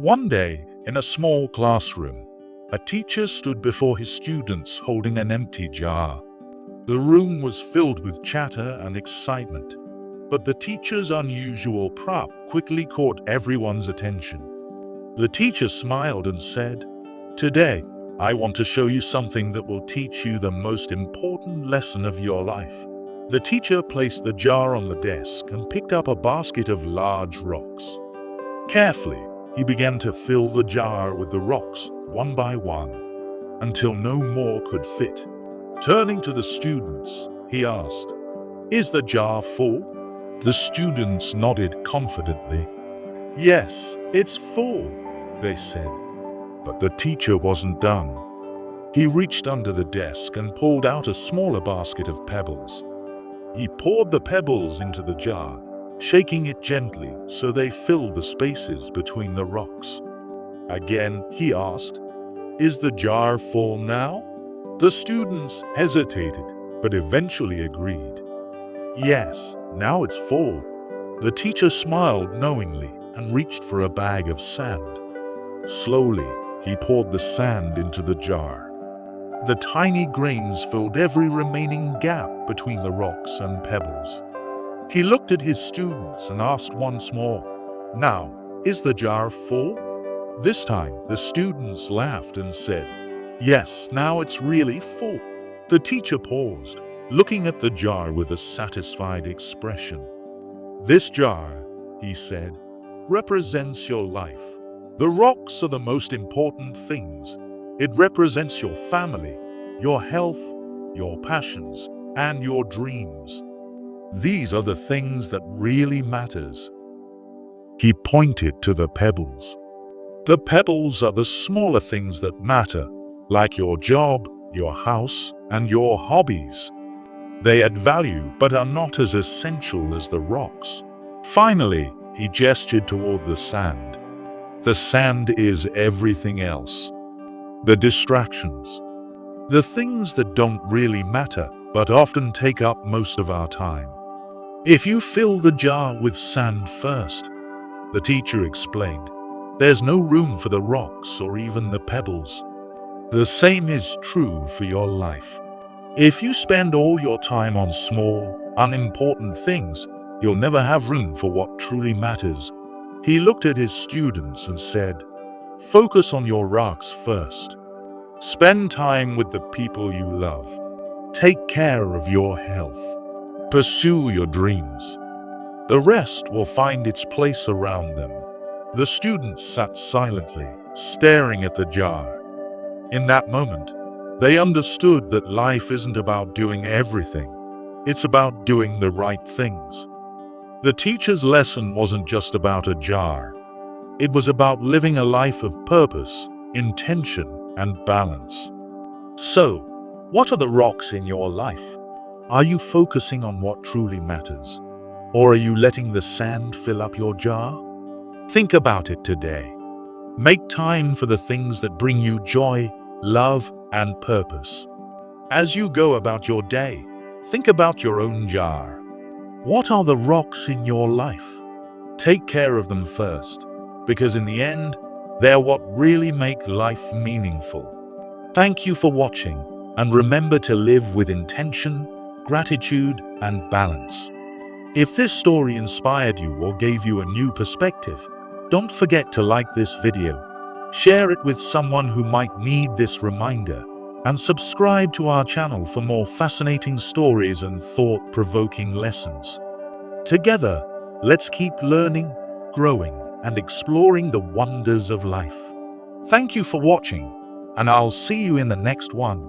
One day, in a small classroom, a teacher stood before his students holding an empty jar. The room was filled with chatter and excitement, but the teacher's unusual prop quickly caught everyone's attention. The teacher smiled and said, "Today, I want to show you something that will teach you the most important lesson of your life." The teacher placed the jar on the desk and picked up a basket of large rocks. Carefully, he began to fill the jar with the rocks, one by one, until no more could fit. Turning to the students, he asked, "Is the jar full?" The students nodded confidently. "Yes, it's full," they said. But the teacher wasn't done. He reached under the desk and pulled out a smaller basket of pebbles. He poured the pebbles into the jar, shaking it gently so they filled the spaces between the rocks. Again, he asked, "Is the jar full now?" The students hesitated, but eventually agreed. "Yes, now it's full." The teacher smiled knowingly and reached for a bag of sand. Slowly, he poured the sand into the jar. The tiny grains filled every remaining gap between the rocks and pebbles. He looked at his students and asked once more, "Now, is the jar full?" This time, the students laughed and said, "Yes, now it's really full." The teacher paused, looking at the jar with a satisfied expression. "This jar," he said, "represents your life. The rocks are the most important things. It represents your family, your health, your passions, and your dreams. These are the things that really matters." He pointed to the pebbles. The pebbles are the smaller things that matter, like your job, your house, and your hobbies. They add value but are not as essential as the rocks. Finally, he gestured toward the sand. The sand is everything else. The distractions. The things that don't really matter but often take up most of our time. If you fill the jar with sand first, the teacher explained, there's no room for the rocks or even the pebbles. The same is true for your life. If you spend all your time on small, unimportant things, you'll never have room for what truly matters. He looked at his students and said, "Focus on your rocks first. Spend time with the people you love. Take care of your health. Pursue your dreams. The rest will find its place around them." The students sat silently, staring at the jar. In that moment, they understood that life isn't about doing everything. It's about doing the right things. The teacher's lesson wasn't just about a jar. It was about living a life of purpose, intention, and balance. So, what are the rocks in your life? Are you focusing on what truly matters? Or are you letting the sand fill up your jar? Think about it today. Make time for the things that bring you joy, love, and purpose. As you go about your day, think about your own jar. What are the rocks in your life? Take care of them first, because in the end, they're what really make life meaningful. Thank you for watching, and remember to live with intention, gratitude, and balance. If this story inspired you or gave you a new perspective, don't forget to like this video, share it with someone who might need this reminder, and subscribe to our channel for more fascinating stories and thought-provoking lessons. Together, let's keep learning, growing, and exploring the wonders of life. Thank you for watching, and I'll see you in the next one.